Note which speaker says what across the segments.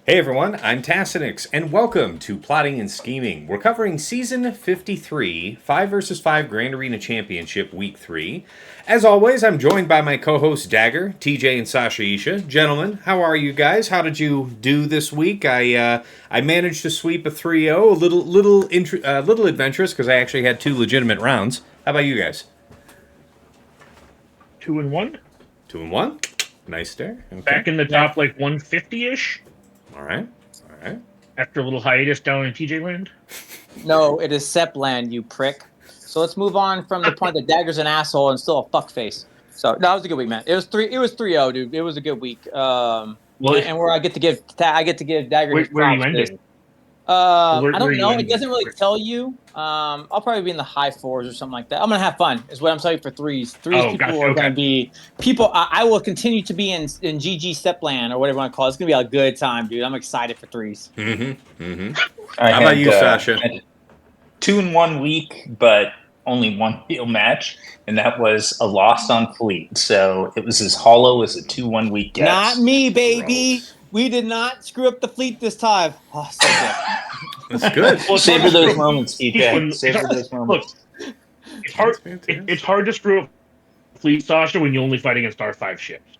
Speaker 1: Hey everyone, I'm Tassinix, and welcome to Plotting and Scheming. We're covering Season 53, 5 vs 5 Grand Arena Championship, Week 3. As always, I'm joined by my co-hosts Dagger, TJ, and Sasha Isha. Gentlemen, how are you guys? How did you do this week? I managed to sweep a 3-0, a little adventurous, because I actually had 2 legitimate rounds. How about you guys?
Speaker 2: 2-1.
Speaker 1: 2-1? Nice there. Okay.
Speaker 2: Back in the top, like 150-ish.
Speaker 1: All right.
Speaker 2: After a little hiatus down in TJ land.
Speaker 3: No, it is Sep land, you prick. So let's move on from the point that Dagger's an asshole and still a fuckface. So that was a good week, man. It was 3-0, dude. It was a good week. And where I get to give Dagger his
Speaker 2: where you
Speaker 3: props
Speaker 2: ended?
Speaker 3: is, I don't know.
Speaker 2: ending?
Speaker 3: It doesn't really tell you. I'll probably be in the high 4s or something like that. I'm gonna have fun. Is what I'm telling you for threes. People are gonna be people. I will continue to be in GG Stepland or whatever you want to call it. It's gonna be a good time, dude. I'm excited for threes.
Speaker 1: How about you, Sasha?
Speaker 4: 2-1 week, but only one real match, and that was a loss on Fleet. So it was as hollow as a 2-1 week gets.
Speaker 3: Not me, baby.
Speaker 1: Gross.
Speaker 3: We did not screw up the Fleet this time. Oh, so good.
Speaker 1: That's good.
Speaker 4: Well, savor those moments, TJ. Savor those moments.
Speaker 2: Look, it's hard to screw up Fleet, Sasha, when you only fight against R5 ships.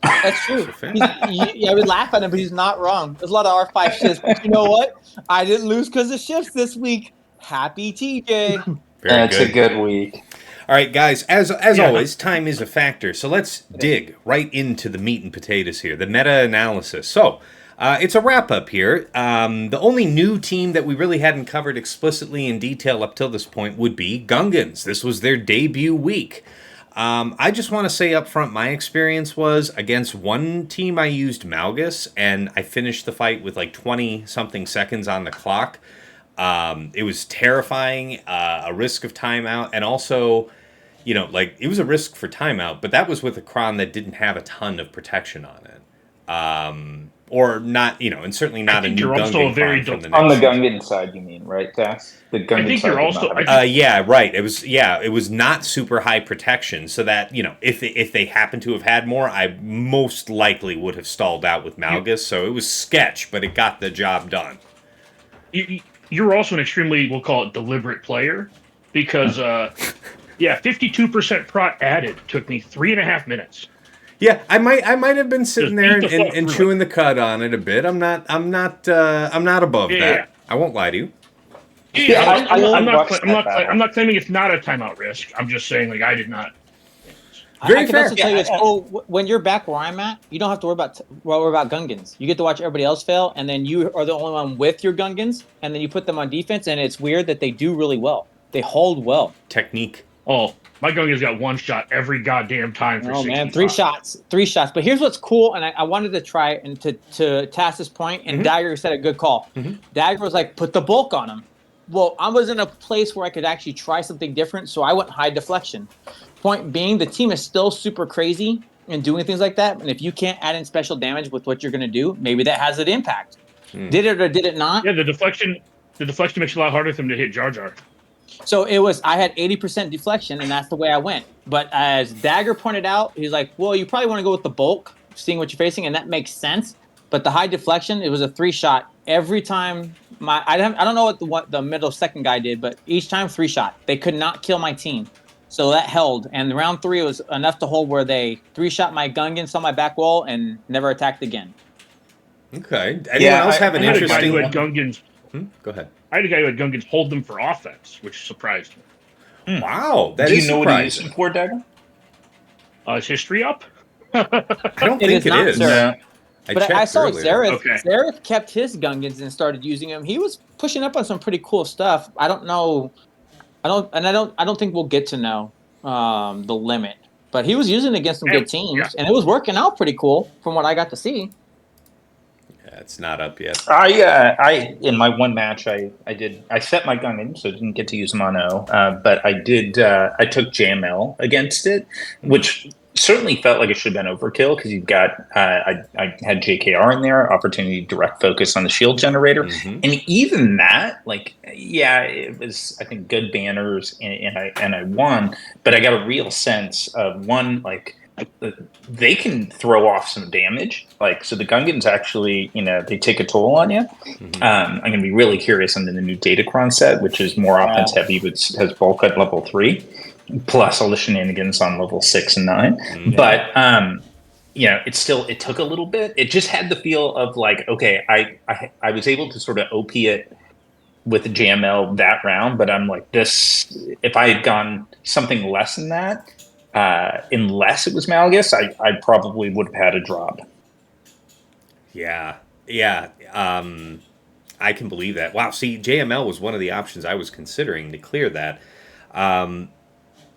Speaker 3: That's true. I would laugh at him, but he's not wrong. There's a lot of R5 ships. But you know what? I didn't lose because of ships this week. Happy TJ.
Speaker 4: That's a good week.
Speaker 1: All right, guys, as always, time is a factor. So let's dig right into the meat and potatoes here, the meta-analysis. So it's a wrap-up here. The only new team that we really hadn't covered explicitly in detail up till this point would be Gungans. This was their debut week. I just want to say up front, my experience was against one team I used Malgus, and I finished the fight with like 20-something seconds on the clock. It was terrifying, a risk of timeout, and also, it was a risk for timeout, but that was with a Kron that didn't have a ton of protection on it. Or not, and certainly not a new Gungan Kron from the next
Speaker 4: on the
Speaker 1: season.
Speaker 4: Gungan side, you mean, right, Tass? The Gungan
Speaker 2: I think
Speaker 4: side
Speaker 2: you're also.
Speaker 1: Yeah, right. It was not super high protection, so that if they happen to have had more, I most likely would have stalled out with Malgus. So it was sketch, but it got the job done.
Speaker 2: You're also an extremely, we'll call it, deliberate player, because 52% prot added took me 3.5 minutes.
Speaker 1: Yeah, I might have been sitting there and chewing the cud on it a bit. I'm not above that.
Speaker 2: Yeah.
Speaker 1: I won't lie to you.
Speaker 2: I'm not claiming it's not a timeout risk. I'm just saying, like, I did not.
Speaker 1: Very
Speaker 3: I can
Speaker 1: fair.
Speaker 3: also tell you, it's cool. When you're back where I'm at, you don't have to worry about Gungans. You get to watch everybody else fail, and then you are the only one with your Gungans, and then you put them on defense, and it's weird that they do really well. They hold well.
Speaker 1: Technique.
Speaker 2: Oh, my Gungan's got one shot every goddamn time for 65.
Speaker 3: Man, 3 shots. But here's what's cool, and I wanted to try it, and to Tass's point, and Dagger said a good call. Dagger was like, put the bulk on him. Well, I was in a place where I could actually try something different, so I went high deflection. Point being, the team is still super crazy and doing things like that, and if you can't add in special damage with what you're going to do, maybe that has an impact. Did it or did it not?
Speaker 2: Yeah, the deflection makes it a lot harder for them to hit Jar Jar.
Speaker 3: So I had 80% deflection, and that's the way I went. But as Dagger pointed out, he's like, well, you probably want to go with the bulk, seeing what you're facing, and that makes sense. But the high deflection, it was a 3-shot. Every time, I don't know what the middle second guy did, but each time 3-shot. They could not kill my team. So that held. And round 3 was enough to hold where they 3-shot my Gungan, saw my back wall, and never attacked again.
Speaker 1: Okay. Anyone else have an interesting...
Speaker 2: Who had Gungans.
Speaker 1: Go ahead.
Speaker 2: I had a guy who had Gungans hold them for offense, which surprised me.
Speaker 1: Wow, that
Speaker 4: Do
Speaker 1: is
Speaker 4: you know what he
Speaker 1: surprising.
Speaker 4: used for, Dagger?
Speaker 2: Is history up?
Speaker 1: I don't think it is.
Speaker 3: Sir.
Speaker 4: No.
Speaker 3: But I saw
Speaker 1: earlier.
Speaker 3: Zareth.
Speaker 2: Okay.
Speaker 3: Zareth kept his Gungans and started using them. He was pushing up on some pretty cool stuff. I don't know. I don't think we'll get to know the limit. But he was using it against some good teams, and it was working out pretty cool from what I got to see.
Speaker 1: Yeah, it's not up yet.
Speaker 4: I in my one match I set my Gungan, so I didn't get to use mono, but I took JML against it, which certainly felt like it should have been overkill because you've got I had JKR in there, opportunity direct focus on the shield generator, and even that, like, yeah, it was, I think, good banners, and I won, but I got a real sense of one, like, they can throw off some damage. Like, so the Gungans actually, they take a toll on you. I'm going to be really curious under the new Datacron set, which is more offense heavy, but has bulk at level 3, plus all the shenanigans on level 6 and 9. But it took a little bit. It just had the feel of like, okay, I was able to sort of OP it with JML that round, but I'm like, this, if I had gone something less than that, unless it was Malgus, I probably would have had a drop.
Speaker 1: Yeah. I can believe that. Wow. See, JML was one of the options I was considering to clear that.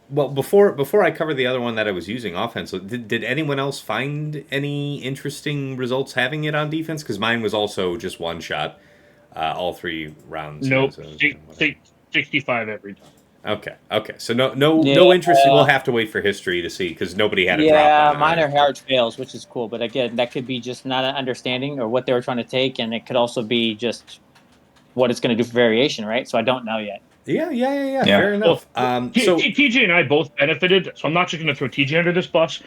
Speaker 1: Well, before I cover the other one that I was using offense, did anyone else find any interesting results having it on defense? Because mine was also just one shot, all 3 rounds.
Speaker 2: Nope, 65 every time.
Speaker 1: Okay. So no interest. We'll have to wait for history to see because nobody had a drop.
Speaker 3: Yeah, mine are hard fails, which is cool. But again, that could be just not an understanding or what they were trying to take, and it could also be just what it's going to do for variation, right? So I don't know yet.
Speaker 1: Yeah. Fair enough.
Speaker 2: Well, TJ and I both benefited, so I'm not just going to throw TJ under this bus.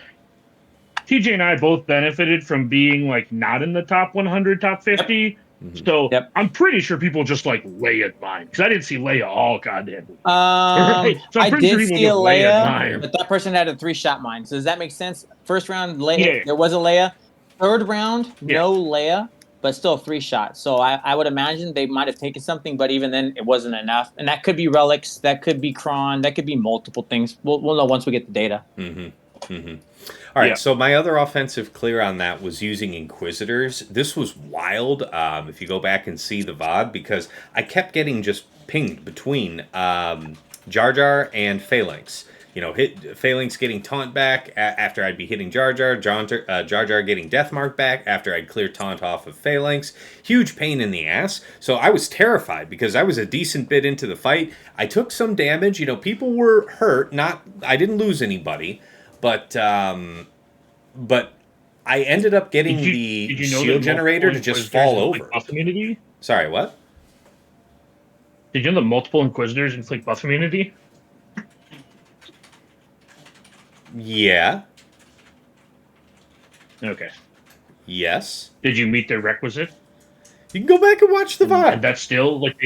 Speaker 2: TJ and I both benefited from being like not in the top 100, top 50. Yep. So I'm pretty sure people just like Leia mine because I didn't see Leia all goddamn.
Speaker 3: Right? So I did see a Leia, but that person had a 3-shot mine. So does that make sense? First round, Leia, there was a Leia. Third round, no Leia, but still a 3-shot. So I would imagine they might have taken something, but even then, it wasn't enough. And that could be relics, that could be Kron, that could be multiple things. We'll know once we get the data.
Speaker 1: All right, so my other offensive clear on that was using Inquisitors. This was wild if you go back and see the VOD, because I kept getting just pinged between Jar Jar and Phalanx. Phalanx getting taunt back after I'd be hitting Jar Jar, Jar Jar getting Death Mark back after I'd clear taunt off of Phalanx. Huge pain in the ass. So I was terrified because I was a decent bit into the fight. I took some damage. People were hurt. I didn't lose anybody. But I ended up getting the shield generator to just fall over.
Speaker 2: Buff immunity?
Speaker 1: Sorry, what?
Speaker 2: Did you know that multiple Inquisitors inflict buff immunity?
Speaker 1: Yeah.
Speaker 2: Okay.
Speaker 1: Yes.
Speaker 2: Did you meet their requisite?
Speaker 1: You can go back and watch the VOD.
Speaker 2: And that's still like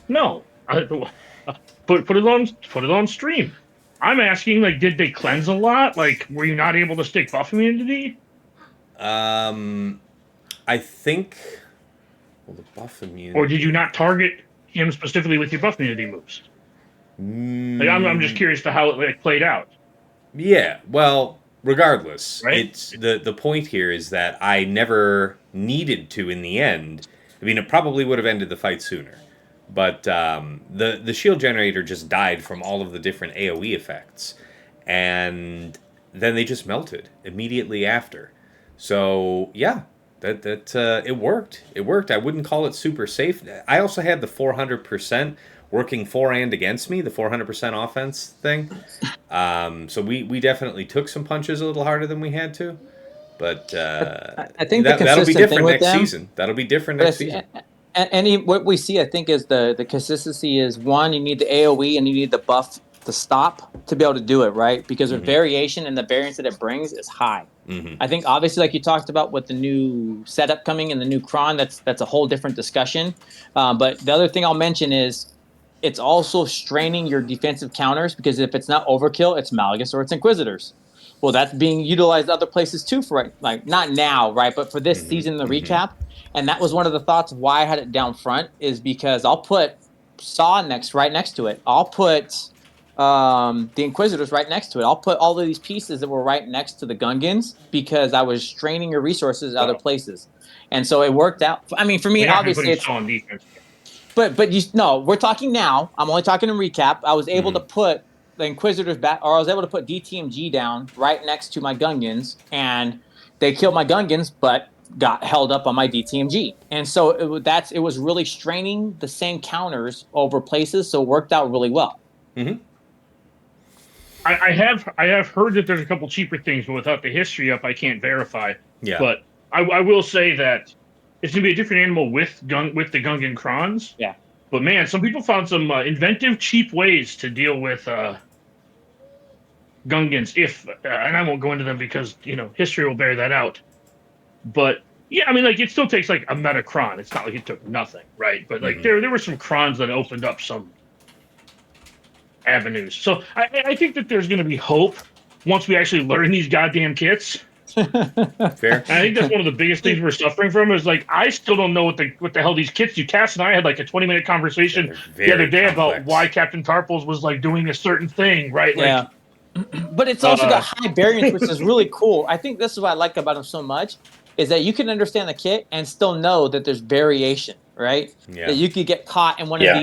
Speaker 2: no. Put it on stream. I'm asking, like, did they cleanse a lot? Like, were you not able to stick buff immunity?
Speaker 1: I think. Well, the buff immunity.
Speaker 2: Or did you not target him specifically with your buff immunity moves? Like, I'm just curious to how it played out.
Speaker 1: Yeah. Well, regardless,
Speaker 2: right?
Speaker 1: It's the point here is that I never needed to in the end. I mean, it probably would have ended the fight sooner. But the shield generator just died from all of the different AoE effects. And then they just melted immediately after. So, yeah, that it worked. It worked. I wouldn't call it super safe. I also had the 400% working for and against me, the 400% offense thing. So we definitely took some punches a little harder than we had to. But
Speaker 3: I think
Speaker 1: that'll be different next season. That'll be different next season.
Speaker 3: And what we see, I think, is the consistency is, one, you need the AoE and you need the buff to stop to be able to do it, right? Because the variation and the variance that it brings is high. I think, obviously, like you talked about with the new setup coming and the new Kron, that's a whole different discussion. But the other thing I'll mention is it's also straining your defensive counters, because if it's not overkill, it's Malgus or it's Inquisitors. Well, that's being utilized other places too for, like, not now, right? But for this season, the recap. And that was one of the thoughts of why I had it down front, is because I'll put Saw right next to it. I'll put the Inquisitors right next to it. I'll put all of these pieces that were right next to the Gungans, because I was straining your resources other places. And so it worked out. I mean, for me, obviously it's
Speaker 2: on defense.
Speaker 3: But we're talking now. I'm only talking in recap. I was able to put the Inquisitors back, or I was able to put DTMG down right next to my Gungans, and they killed my Gungans, but got held up on my DTMG. And so it was really straining the same counters over places, so it worked out really well.
Speaker 2: I have heard that there's a couple cheaper things, but without the history up, I can't verify.
Speaker 1: Yeah.
Speaker 2: But I will say that it's going to be a different animal with the Gungan Krons.
Speaker 3: Yeah.
Speaker 2: But man, some people found some inventive, cheap ways to deal with Gungans, and I won't go into them because history will bear that out. But yeah, I mean, like it still takes like a Metacron. It's not like it took nothing, right? But like there were some crons that opened up some avenues. So I think that there's going to be hope once we actually learn these goddamn kits.
Speaker 1: Fair.
Speaker 2: And I think that's one of the biggest things we're suffering from is like I still don't know what the hell these kits do. Cass and I had like a 20-minute conversation the other day about why Captain Tarples was like doing a certain thing, right?
Speaker 3: Yeah. Like, but it's also got high variance, which is really cool. I think this is what I like about him so much is that you can understand the kit and still know that there's variation, right? Yeah. That you could get caught in one of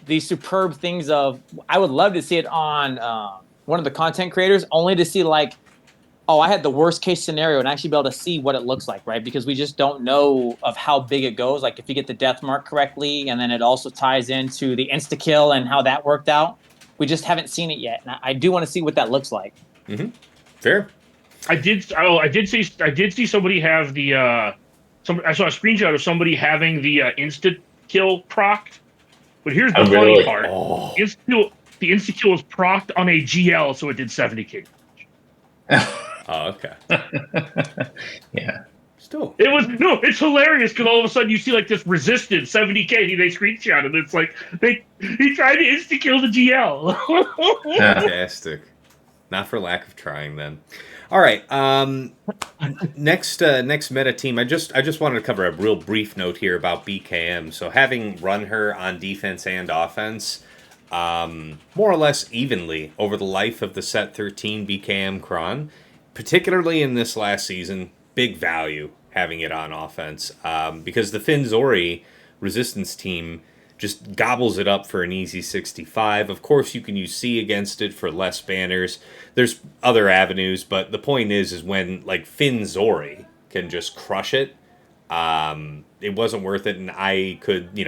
Speaker 3: these superb things of I would love to see it on one of the content creators only to see like, oh, I had the worst case scenario and actually be able to see what it looks like, right? Because we just don't know of how big it goes. Like if you get the death mark correctly, and then it also ties into the insta kill and how that worked out. We just haven't seen it yet, and I do want to see what that looks like.
Speaker 1: Mm-hmm. Fair.
Speaker 2: I did see somebody have the. I saw a screenshot of somebody having the insta kill procced. But here's the funny part: the insta kill was procced on a GL, so it did 70k.
Speaker 1: Oh, okay.
Speaker 4: Yeah.
Speaker 1: Still.
Speaker 2: It's hilarious because all of a sudden you see like this resisted 70k. They screenshot and it's like he tried to insta kill the GL.
Speaker 1: Fantastic. Not for lack of trying, then. All right. Next meta team. I just wanted to cover a real brief note here about BKM. So having run her on defense and offense, more or less evenly over the life of the set 13 BKM Cron, particularly in this last season, big value having it on offense because the Finzori resistance team just gobbles it up for an easy 65. Of course, you can use C against it for less banners. There's other avenues, but the point is when like Finzori can just crush it, it wasn't worth it, and I could,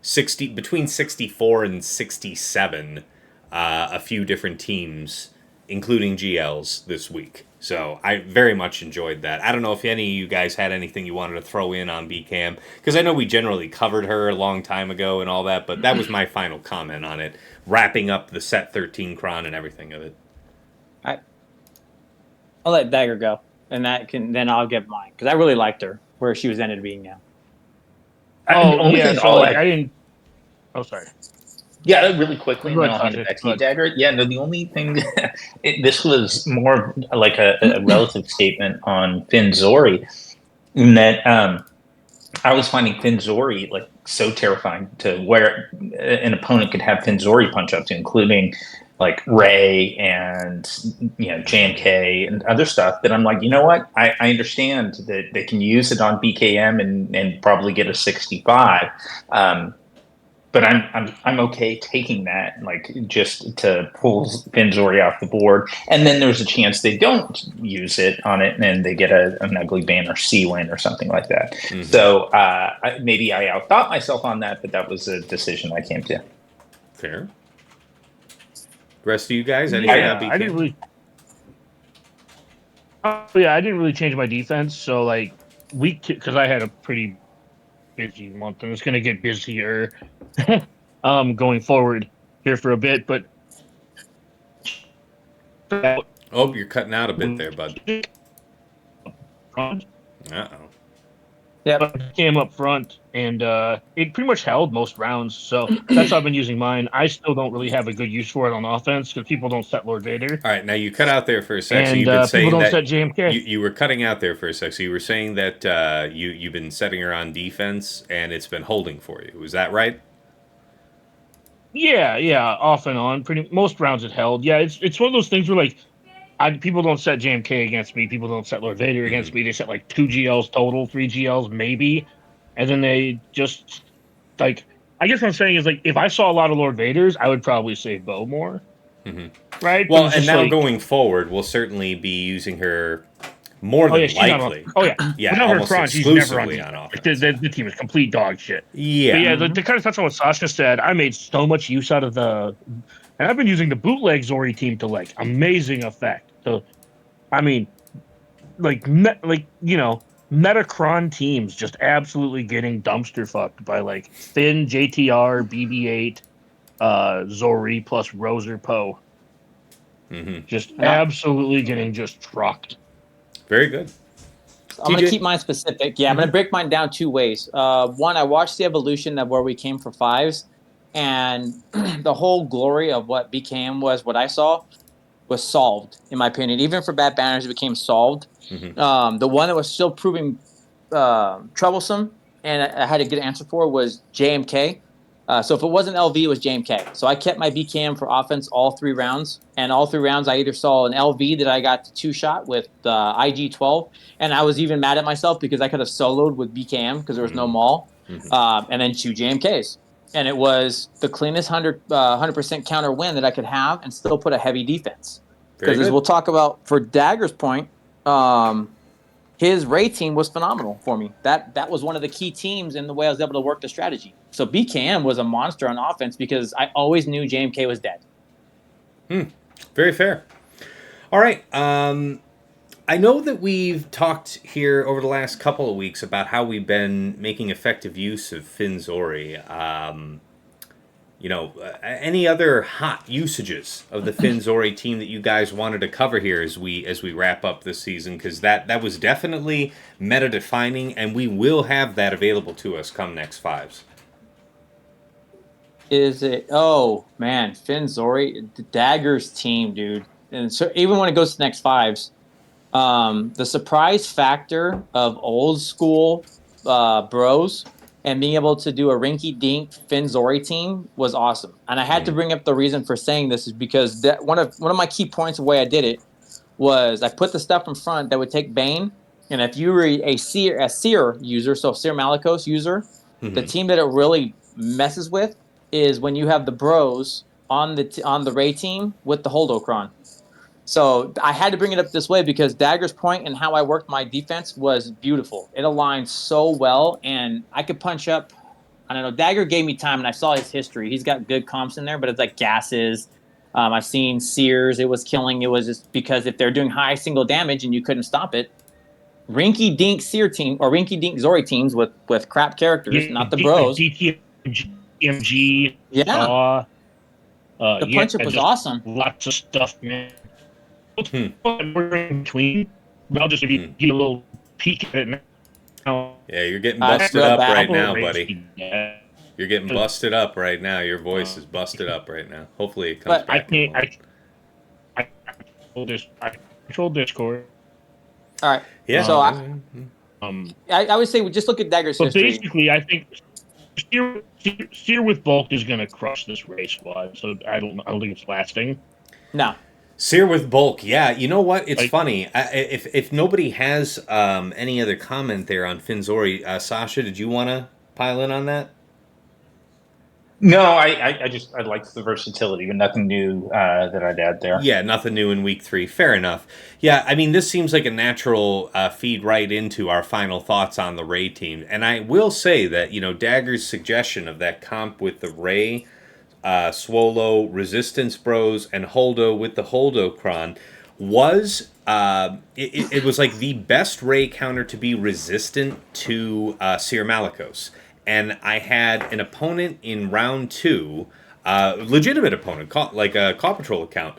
Speaker 1: 60 between 64 and 67, a few different teams, including GLs this week. So I very much enjoyed that. I don't know if any of you guys had anything you wanted to throw in on BCAM, because I know we generally covered her a long time ago and all that, but that was my final comment on it, wrapping up the set 13 Cron and everything of it.
Speaker 3: I'll let Dagger go, and then I'll give mine, because I really liked her where she was ended being now.
Speaker 2: I didn't. Oh, sorry.
Speaker 4: Yeah, really quickly, and then I'll hand it back to you, Dagger. Yeah, no, the only thing, this was more like a relative statement on Finzori, in that I was finding Finzori like so terrifying to where an opponent could have Finzori punch ups, including like Ray and JMK and other stuff, that I'm like, you know what? I understand that they can use it on BKM and probably get a 65. But I'm okay taking that, like, just to pull Finzori off the board, and then there's a chance they don't use it on it, and they get an ugly ban or C win or something like that. Mm-hmm. So maybe I outthought myself on that, but that was a decision I came to.
Speaker 1: Fair. The rest of you guys, anything on BKM?
Speaker 2: I didn't really. I didn't really change my defense. So like because I had a pretty busy month, and it's going to get busier going forward here for a bit, but
Speaker 1: you're cutting out a bit there, bud.
Speaker 2: Yeah, came up front, and it pretty much held most rounds, so that's how I've been using mine. I still don't really have a good use for it on offense because people don't set Lord Vader.
Speaker 1: All right, now you cut out there for a sec.
Speaker 2: And
Speaker 1: so you've been saying
Speaker 2: people don't
Speaker 1: that
Speaker 2: set JMK.
Speaker 1: You were cutting out there for a sec. So you were saying that you've been setting her on defense, and it's been holding for you. Was that right?
Speaker 2: Yeah, off and on. Most rounds it held. Yeah, it's one of those things where like people don't set JMK against me. People don't set Lord Vader against me. They set like 2 GLs total, 3 GLs maybe, and then they just like. I guess what I'm saying is like if I saw a lot of Lord Vaders, I would probably save Bo more. Mm-hmm. Right.
Speaker 1: Well, and now going forward, we'll certainly be using her more than likely.
Speaker 2: Yeah,
Speaker 1: almost exclusively on offense.
Speaker 2: The team is complete dog shit.
Speaker 1: Yeah.
Speaker 2: But to kind of touch on what Sasha said, I made so much use out of and I've been using the bootleg Zori team to like amazing effect. So, I mean, Metacron teams just absolutely getting dumpster fucked by like Finn, JTR, BB-8, Zori plus Roser Poe. Just absolutely getting just trucked.
Speaker 1: Very good.
Speaker 3: So I'm going to keep mine specific. Yeah, I'm going to break mine down 2 ways. One, I watched the evolution of where we came for 5s, and the whole glory of what BKM was, what I saw, was solved, in my opinion. Even for bad banners, it became solved. The one that was still proving troublesome and I had a good answer for was JMK. So if it wasn't LV, it was JMK. So I kept my BKM for offense all 3 rounds. And all 3 rounds, I either saw an LV that I got to 2-shot with IG-12. And I was even mad at myself because I could have soloed with BKM because there was no maul. And then 2 JMKs. And it was the cleanest 100% counter win that I could have and still put a heavy defense. Because as we'll talk about for Dagger's point, his Ray team was phenomenal for me. That was one of the key teams in the way I was able to work the strategy. So BKM was a monster on offense because I always knew JMK was dead.
Speaker 1: Very fair. All right. I know that we've talked here over the last couple of weeks about how we've been making effective use of Finzori. Any other hot usages of the Finzori team that you guys wanted to cover here as we wrap up this season? Because that was definitely meta defining, and we will have that available to us come next 5s.
Speaker 3: Is it? Oh man, Finzori, Dagger's team, dude. And so even when it goes to next 5s, the surprise factor of old school bros and being able to do a rinky-dink Finzori team was awesome. And I had to bring up the reason for saying this is because one of my key points of the way I did it was I put the stuff in front that would take Bane, and if you were a Seer user, so Seer Malicos user, the team that it really messes with is when you have the bros on the Ray team with the Holdocron. So I had to bring it up this way because Dagger's point and how I worked my defense was beautiful. It aligned so well, and I could punch up. I don't know. Dagger gave me time, and I saw his history. He's got good comps in there, but it's like gases. I've seen Sears. It was killing. It was just because if they're doing high single damage and you couldn't stop it, rinky-dink Seer team or rinky-dink Zori teams with crap characters, not the bros.
Speaker 2: DTMG.
Speaker 3: Yeah. The punch-up was awesome.
Speaker 2: Lots of stuff, man. We're in between. I'll just give you a little peek at it now.
Speaker 1: Yeah, you're getting busted up right now, buddy. You're getting busted up right now. Your voice is busted up right now. Hopefully it comes back.
Speaker 2: I control Discord.
Speaker 3: All right.
Speaker 1: Yeah.
Speaker 3: So I would say just look at Dagger's history.
Speaker 2: Basically, I think Steer with bulk is going to crush this race squad. So I don't think it's lasting.
Speaker 3: No.
Speaker 1: Seer with bulk, yeah. You know what? It's funny. If nobody has any other comment there on Finzori, Sasha, did you want to pile in on that?
Speaker 4: No, I liked the versatility, but nothing new that I'd add there.
Speaker 1: Yeah, nothing new in week 3. Fair enough. Yeah, I mean, this seems like a natural feed right into our final thoughts on the Ray team. And I will say that, Dagger's suggestion of that comp with the Ray, Swolo, Resistance Bros, and Holdo with the Holdocron was it was like the best Ray counter to be resistant to Seer Malicos. And I had an opponent in round 2, legitimate opponent, like a Claw Patrol account.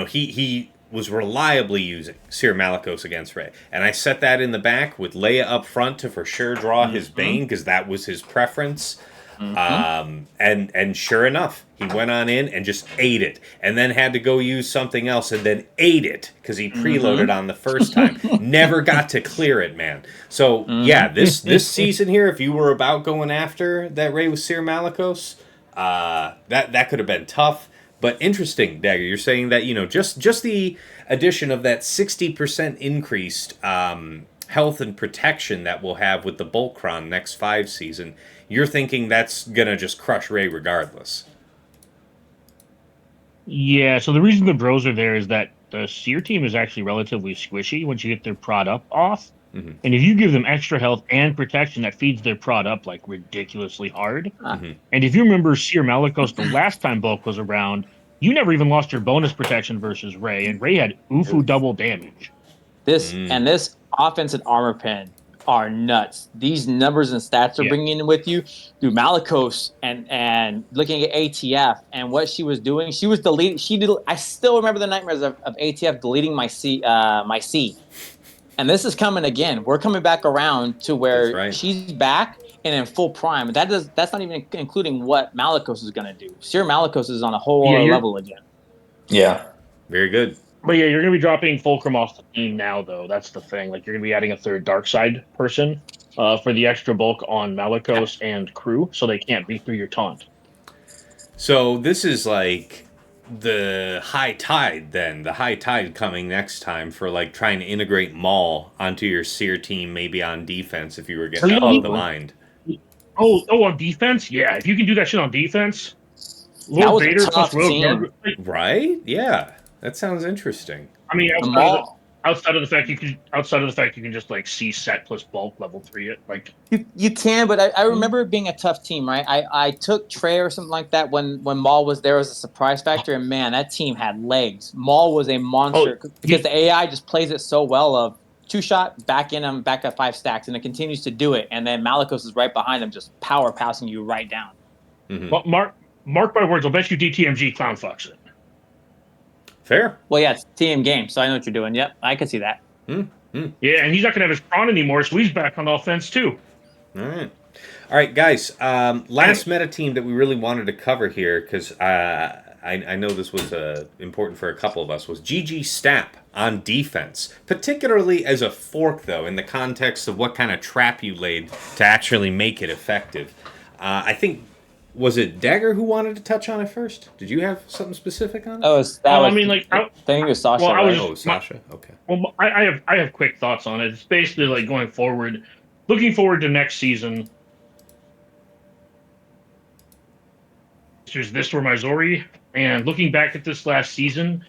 Speaker 1: He was reliably using Seer Malicos against Ray. And I set that in the back with Leia up front to for sure draw his Bane, because that was his preference. And sure enough, he went on in and just ate it, and then had to go use something else and then ate it because he preloaded on the first time. Never got to clear it, man. So yeah, this season here, if you were about going after that Ray with Seer Malicos, that could have been tough. But interesting, Dagger, you're saying that just the addition of that 60% increased health and protection that we'll have with the Boltcron next 5 season, you're thinking that's going to just crush Ray regardless.
Speaker 2: Yeah, so the reason the bros are there is that the Seer team is actually relatively squishy once you get their prod up off. And if you give them extra health and protection, that feeds their prod up like ridiculously hard. And if you remember Seer Malicos, the last time bulk was around, you never even lost your bonus protection versus Ray, and Ray had Ufu double damage.
Speaker 3: This offensive armor pen are nuts. These numbers and stats are bringing in with you through Malikos and looking at ATF and what she was doing. She was deleting. I still remember the nightmares of ATF deleting my C. And this is coming again. We're coming back around to where she's back and in full prime. That's not even including what Malikos is going to do. Sir Malikos is on a whole other level again.
Speaker 4: Yeah.
Speaker 1: Very good.
Speaker 2: But yeah, you're going to be dropping Fulcrum off the team now, though. That's the thing. Like, you're going to be adding a third dark side person for the extra bulk on Malikos and crew, so they can't beat through your taunt.
Speaker 1: So this is like the high tide then. The high tide coming next time for like trying to integrate Maul onto your Seer team, maybe on defense if you were getting out of the mind.
Speaker 2: On defense? Yeah, if you can do that shit on defense. Lord Vader plus Rogue Guard.
Speaker 1: Right? Yeah. That sounds interesting.
Speaker 2: I mean, outside of the fact you can just like see set plus bulk level 3 it like
Speaker 3: you can, but I remember it being a tough team, right? I took Trey or something like that when Maul was there as a surprise factor, and man, that team had legs. Maul was a monster because the AI just plays it so well of 2-shot back in him, back at 5 stacks, and it continues to do it. And then Malikos is right behind him, just power passing you right down.
Speaker 2: Mm-hmm. Mark my words, I'll bet you DTMG clown fucks it.
Speaker 1: Fair.
Speaker 3: Well, yeah, it's team game, so I know what you're doing. Yep, I can see that.
Speaker 2: Yeah, and he's not going to have his prawn anymore, so he's back on offense too.
Speaker 1: All right, guys. Last meta team that we really wanted to cover here, because I know this was important for a couple of us, was GG Stap on defense. Particularly as a fork, though, in the context of what kind of trap you laid to actually make it effective. I think... Was it Dagger who wanted to touch on it first? Did you have something specific on it?
Speaker 3: I think it was Sasha.
Speaker 2: Well,
Speaker 1: Sasha. Okay.
Speaker 2: Well, I have quick thoughts on it. It's basically like going forward, looking forward to next season. There's this for Maizori, and looking back at this last season,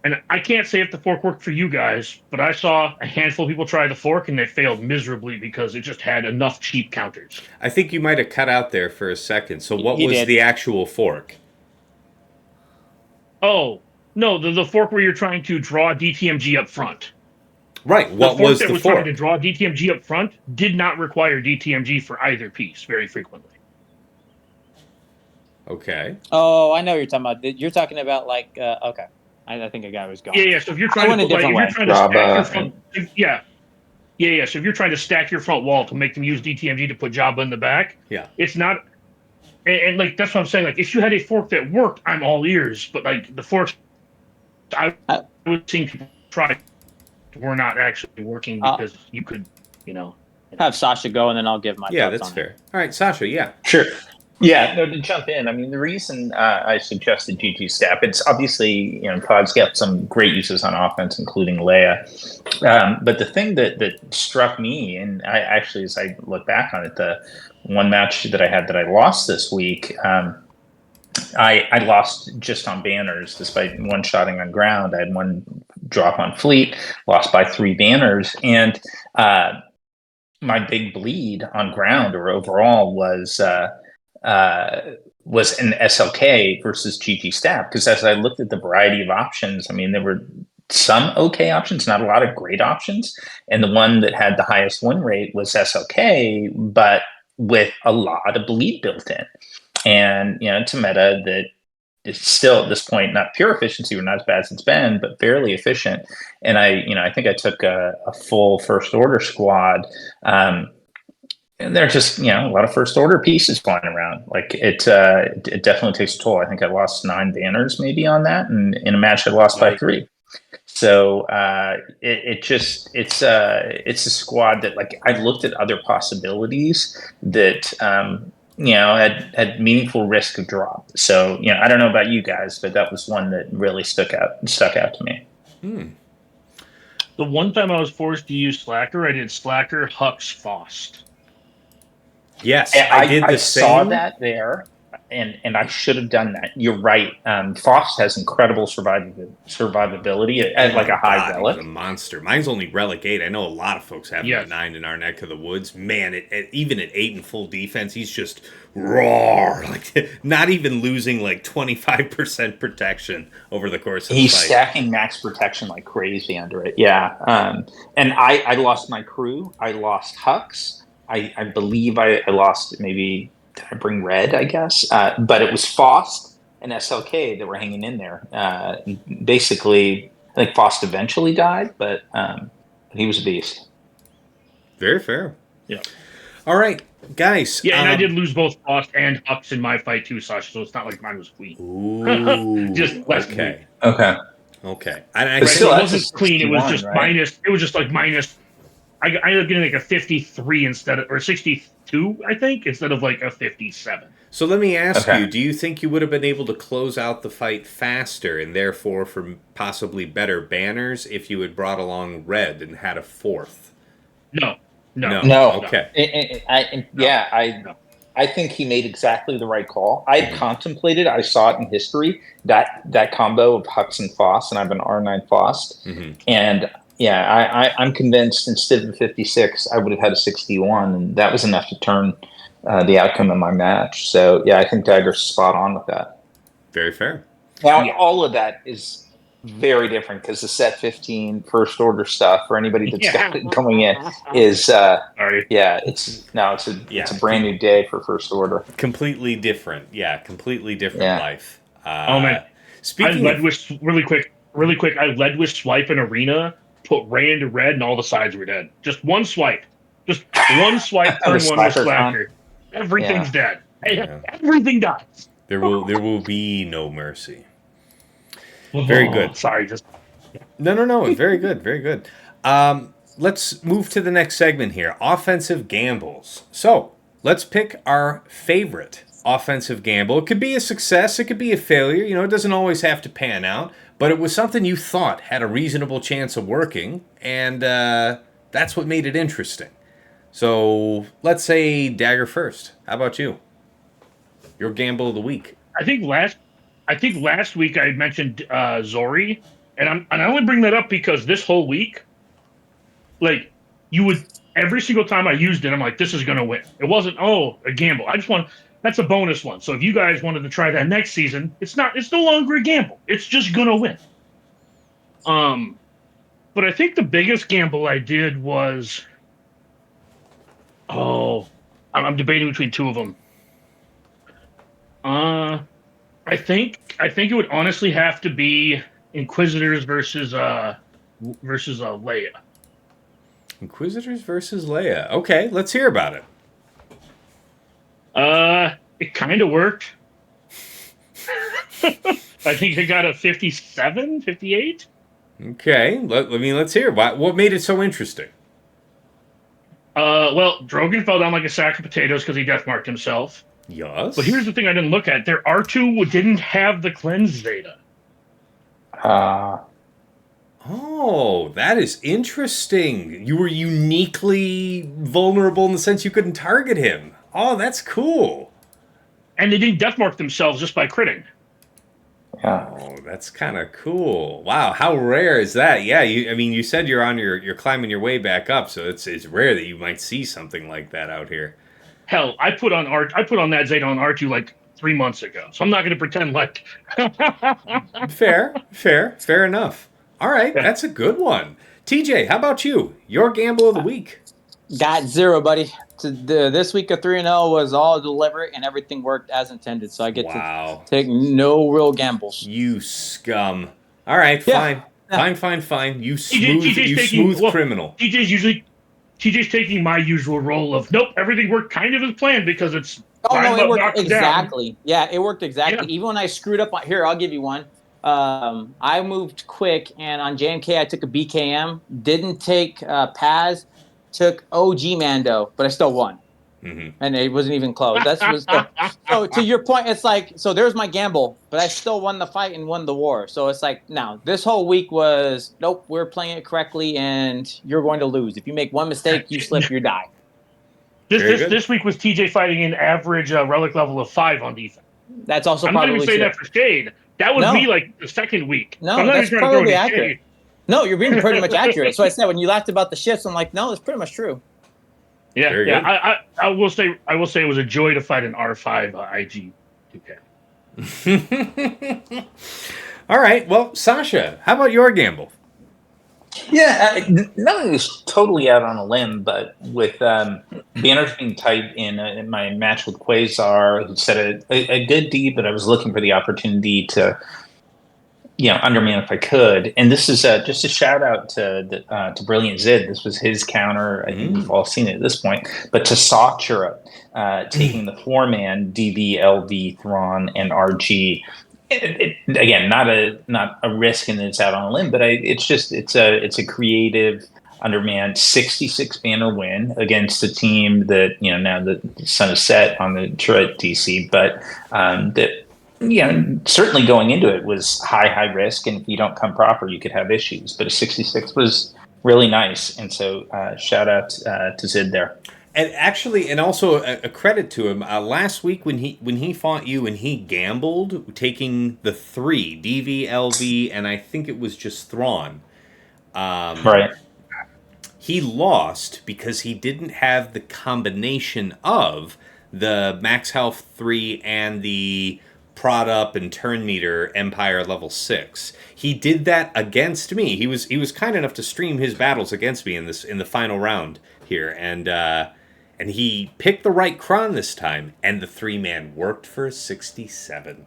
Speaker 2: and I can't say if the fork worked for you guys, but I saw a handful of people try the fork and they failed miserably because it just had enough cheap counters.
Speaker 1: I think you might have cut out there for a second. So what was the actual fork?
Speaker 2: Oh, no, the fork where you're trying to draw DTMG up front.
Speaker 1: Right. What was the fork?
Speaker 2: Trying to draw DTMG up front did not require DTMG for either piece very frequently.
Speaker 1: Okay.
Speaker 3: Oh, I know what you're talking about. You're talking about like, okay. I think a guy was going.
Speaker 2: Yeah. So if you're trying to stack your front, So if you're trying to stack your front wall to make them use DTMG to put Jabba in the back, it's not. And like that's what I'm saying. Like if you had a fork that worked, I'm all ears. But like the forks, I was seeing people try, were not actually working because you could,
Speaker 3: have Sasha go and then I'll give my.
Speaker 1: Yeah, that's fair. All right, Sasha. Yeah,
Speaker 4: sure. Yeah, no, to jump in, I mean, the reason I suggested GG Stap, it's obviously, Todd's got some great uses on offense, including Leia. But the thing that struck me, and I actually, as I look back on it, the one match that I had that I lost this week, I lost just on banners, despite one-shotting on ground. I had one drop on fleet, lost by 3 banners, and my big bleed on ground or overall was an SLK versus GG Stap, because as I looked at the variety of options, I mean, there were some okay options, not a lot of great options, and the one that had the highest win rate was SLK, but with a lot of bleed built in. And it's a meta that is still at this point not pure efficiency, or not as bad as it's been, but fairly efficient. And I think I took a full first order squad. And they're just, a lot of first order pieces flying around. Like it definitely takes a toll. I think I lost 9 banners maybe on that, and in a match I lost by 3. So it's a squad that, like, I looked at other possibilities that had meaningful risk of drop. So I don't know about you guys, but that was one that really stuck out to me.
Speaker 2: The one time I was forced to use Slacker, I did Slacker, Hux, Faust.
Speaker 1: Yes, I did the same.
Speaker 4: I saw that there, and I should have done that. You're right. Frost has incredible survivability at like a high relic.
Speaker 1: He's a monster. Mine's only relic 8. I know a lot of folks have him at 9 in our neck of the woods. Man, even at 8 in full defense, he's just roar. Like not even losing like 25% protection over the course of the fight.
Speaker 4: He's stacking max protection like crazy under it. Yeah. And I lost my crew. I lost Hux. I believe I lost maybe. Did I bring red, I guess? But it was Faust and SLK that were hanging in there. Basically, I think Faust eventually died, but he was a beast.
Speaker 1: Very fair.
Speaker 2: Yeah.
Speaker 1: All right, guys.
Speaker 2: Yeah, and I did lose both Faust and Hux in my fight too, Sasha, so it's not like mine was clean.
Speaker 1: Ooh.
Speaker 2: Just less clean.
Speaker 1: Okay.
Speaker 2: But still, it wasn't clean. It was just minus. It was just like minus. I ended up getting like a 53 or 62, I think, instead of like a 57.
Speaker 1: So let me ask you, do you think you would have been able to close out the fight faster and therefore for possibly better banners if you had brought along red and had a 4th?
Speaker 2: No.
Speaker 1: Okay.
Speaker 4: I think he made exactly the right call. I had contemplated, I saw it in history, that combo of Hux and Faust, and I have an R9 Faust. And yeah, I'm convinced instead of a 56, I would have had a 61, and that was enough to turn the outcome of my match. So, yeah, I think Dagger's spot on with that.
Speaker 1: Very fair.
Speaker 4: Now, all of that is very different because the set 15 first order stuff for anybody that's got it going in is, it's a brand new day for first order.
Speaker 1: Completely different. Yeah, completely different life.
Speaker 2: Oh, man.
Speaker 1: Speaking
Speaker 2: of... Really quick, I led with swipe in arena, put Ray into red, and all the sides were dead. Just one swipe. Just one swipe, turn one with Slacker. Everything's dead. Everything dies.
Speaker 1: There will be no mercy. Very good.
Speaker 2: Sorry, just...
Speaker 1: No. Very good, very good. Let's move to the next segment here. Offensive gambles. So, let's pick our favorite offensive gamble. It could be a success, it could be a failure. You know, it doesn't always have to pan out. But it was something you thought had a reasonable chance of working, and that's what made it interesting. So let's say Dagger first. How about you? Your gamble of the week.
Speaker 2: I think last week I mentioned Zori, and I only bring that up because this whole week, like every single time I used it, I'm like, this is gonna win. It wasn't a gamble. That's a bonus one. So if you guys wanted to try that next season, it's no longer a gamble. It's just gonna win. But I think the biggest gamble I did was, I'm debating between two of them. I think it would honestly have to be Inquisitors versus Leia.
Speaker 1: Inquisitors versus Leia. Okay, let's hear about it.
Speaker 2: It kind of worked. I think I got a 57, 58.
Speaker 1: Okay, let's hear. What made it so interesting?
Speaker 2: Well, Drogon fell down like a sack of potatoes because he death marked himself.
Speaker 1: Yes.
Speaker 2: But here's the thing I didn't look at. Their R2 didn't have the cleanse data.
Speaker 1: Oh, that is interesting. You were uniquely vulnerable in the sense you couldn't target him. Oh, that's cool.
Speaker 2: And they didn't death mark themselves just by critting.
Speaker 4: Yeah.
Speaker 1: Oh, that's kind of cool. Wow, how rare is that? Yeah, you said you're climbing your way back up, so it's rare that you might see something like that out here.
Speaker 2: Hell, I put on that Zeta on R2 like 3 months ago, so I'm not going to pretend like.
Speaker 1: Fair enough. All right, that's a good one. TJ, how about you? Your gamble of the week.
Speaker 3: Got 0, buddy. This week of 3-0 was all deliberate and everything worked as intended. So I get to take no real gambles.
Speaker 1: You scum. All right, fine. Fine. You smooth criminal.
Speaker 2: TJ's taking my usual role of nope, everything worked kind of as planned because it's.
Speaker 3: It worked exactly.
Speaker 2: Down.
Speaker 3: Yeah, it worked exactly.
Speaker 2: Yeah.
Speaker 3: Even when I screwed up here, I'll give you one. I moved quick, and on JMK I took a BKM. Didn't take Paz. Took OG Mando, but I still won. Mm-hmm. And it wasn't even close. So to your point, it's like, so there's my gamble, but I still won the fight and won the war. So it's like, now, this whole week was, nope, we're playing it correctly, and you're going to lose. If you make one mistake, you slip, you die.
Speaker 2: This week was TJ fighting an average relic level of 5 on defense.
Speaker 3: That's also
Speaker 2: I'm not
Speaker 3: probably
Speaker 2: even saying
Speaker 3: true.
Speaker 2: that for shade. That was me like the second week.
Speaker 3: No,
Speaker 2: so I'm not
Speaker 3: that's
Speaker 2: even trying to throw
Speaker 3: probably
Speaker 2: any
Speaker 3: accurate.
Speaker 2: shade.
Speaker 3: No, you're being pretty much accurate. So I said when you laughed about the shifts, I'm like, no, it's pretty much true.
Speaker 2: Yeah,
Speaker 1: Very
Speaker 2: yeah.
Speaker 1: good.
Speaker 2: I will say it was a joy to fight an R5 IG 2K.
Speaker 1: All right. Well, Sasha, how about your gamble?
Speaker 4: Yeah, nothing was totally out on a limb, but with banners being tight in my match with Quasar, who said a good D, but I was looking for the opportunity to, underman if I could. And this is just a shout out to Brilliant Zid. This was his counter. I think we've all seen it at this point. But to Sakura, taking the 4-man DB, LV, Thrawn, and RG. Again, not a risk and it's out on a limb, but it's a creative undermanned 66 banner win against a team that now the sun is set on the Detroit DC, but that certainly going into it was high risk, and if you don't come proper, you could have issues. But a 66 was really nice, and so shout out to Zid there.
Speaker 1: And actually, and also a credit to him. Last week when he fought you and he gambled taking the 3 DV, and I think it was just Thrawn.
Speaker 4: Right.
Speaker 1: He lost because he didn't have the combination of the max health 3 and the prod up and turn meter Empire level 6. He did that against me. He was kind enough to stream his battles against me in the final round here, and he picked the right cron this time, and the 3-man worked for 67.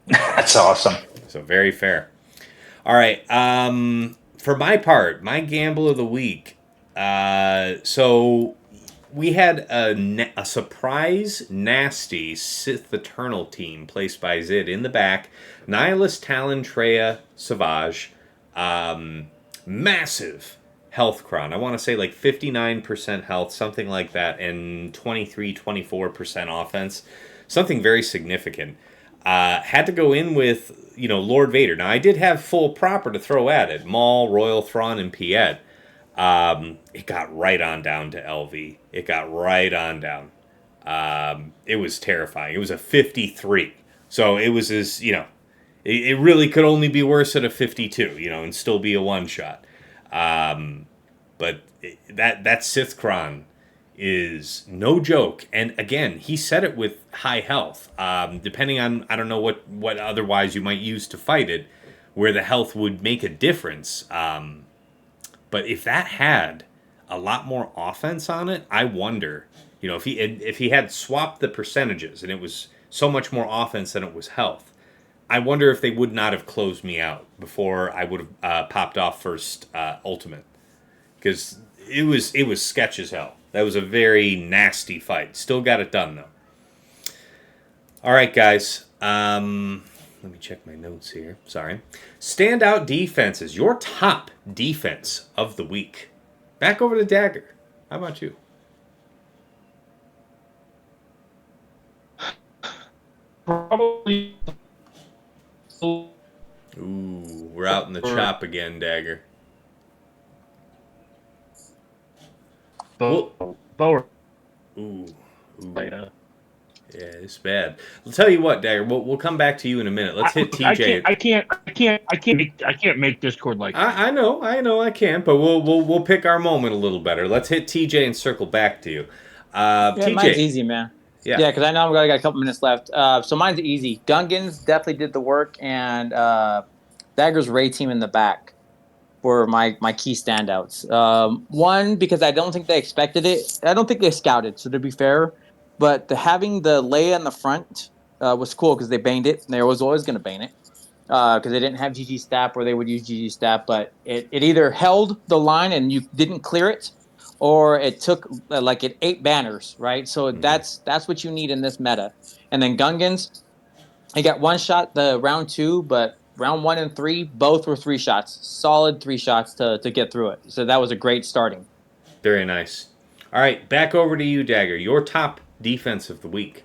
Speaker 4: That's awesome.
Speaker 1: So very fair. All right. For my part, my gamble of the week. So we had a surprise nasty Sith Eternal team placed by Zid in the back. Nihilist, Talon, Treya, Savage. Massive health cron. I want to say like 59% health, something like that, and 24% offense. Something very significant. Had to go in with, Lord Vader. Now, I did have full proper to throw at it. Maul, Royal, Thrawn, and Piet. It got right on down to LV. It got right on down. It was terrifying. It was a 53. So it was it really could only be worse at a 52, and still be a one-shot. But that Sith Cron is no joke. And again, he said it with high health. Depending on, I don't know what otherwise you might use to fight it, where the health would make a difference. But if that had a lot more offense on it, I wonder, if he had swapped the percentages and it was so much more offense than it was health, I wonder if they would not have closed me out before I would have popped off first ultimate. Because it was sketch as hell. That was a very nasty fight. Still got it done, though. All right, guys. Let me check my notes here. Sorry. Standout defenses. Your top defense of the week. Back over to Dagger. How about you?
Speaker 2: Probably.
Speaker 1: Ooh, we're out in the chop again, Dagger.
Speaker 2: Bower.
Speaker 1: Ooh. Yeah, it's bad. I'll tell you what, Dagger. We'll come back to you in a minute. Let's hit TJ.
Speaker 2: I can't make Discord like that.
Speaker 1: I know, I can't. But we'll pick our moment a little better. Let's hit TJ and circle back to you. TJ,
Speaker 3: mine's easy, man. Yeah, because I know I got a couple minutes left. So mine's easy. Gungans definitely did the work, and Dagger's Ray team in the back were my key standouts. One, because I don't think they expected it. I don't think they scouted, so to be fair. But having the Leia in the front was cool because they banged it, and they was always going to bang it because they didn't have GG Stap or they would use GG Stap. But it either held the line and you didn't clear it, or it took it 8 banners, right? So that's what you need in this meta. And then Gungans, he got one shot the round 2, but round 1 and 3 both were 3 shots, solid 3 shots to get through it. So that was a great starting.
Speaker 1: Very nice. All right, back over to you, Dagger. Your top defense of the week.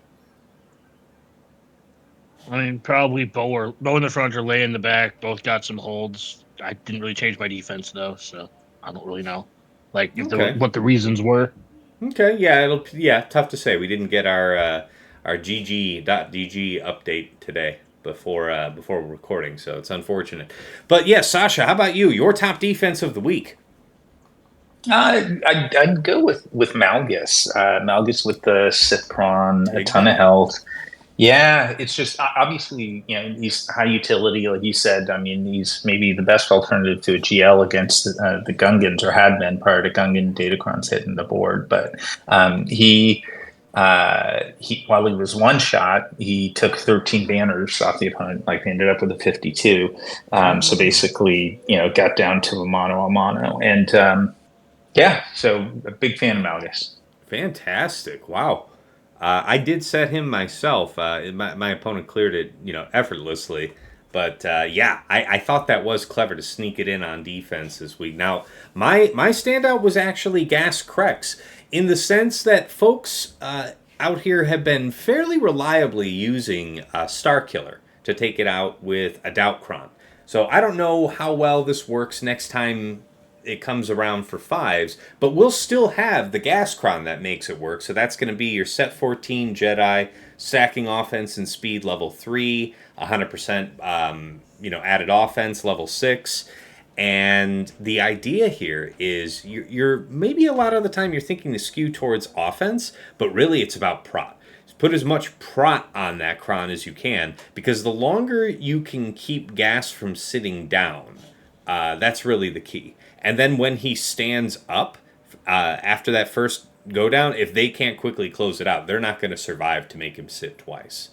Speaker 2: I mean, probably Bow in the front or Lay in the back. Both got some holds. I didn't really change my defense though, so I don't really know, what the reasons were.
Speaker 1: Okay, yeah, tough to say. We didn't get our our GG.DG update today before recording, so it's unfortunate. But yeah, Sasha, how about you? Your top defense of the week?
Speaker 4: I'd go with Malgus. Malgus with the Sith Prawn, a ton of health. Yeah, it's just obviously, he's high utility, like you said. I mean, he's maybe the best alternative to a GL against the Gungans, or had been prior to Gungan Datacrons hitting the board. But he while he was one shot, he took 13 banners off the opponent. Like, they ended up with a 52. So basically, got down to a mono, and yeah, so a big fan of Malgus.
Speaker 1: Fantastic! Wow. I did set him myself. My opponent cleared it, effortlessly. But I thought that was clever to sneak it in on defense this week. Now, my standout was actually Gas Krex, in the sense that folks out here have been fairly reliably using Starkiller to take it out with a Doubtcron. So I don't know how well this works next time it comes around for 5s, but we'll still have the Gascron that makes it work. So that's going to be your set 14 Jedi, sacking offense and speed level 3, 100% added offense level 6. And the idea here is you're maybe a lot of the time you're thinking to skew towards offense, but really it's about prot. Put as much prot on that cron as you can, because the longer you can keep gas from sitting down, that's really the key. And then when he stands up, after that first go down, if they can't quickly close it out, they're not going to survive to make him sit twice.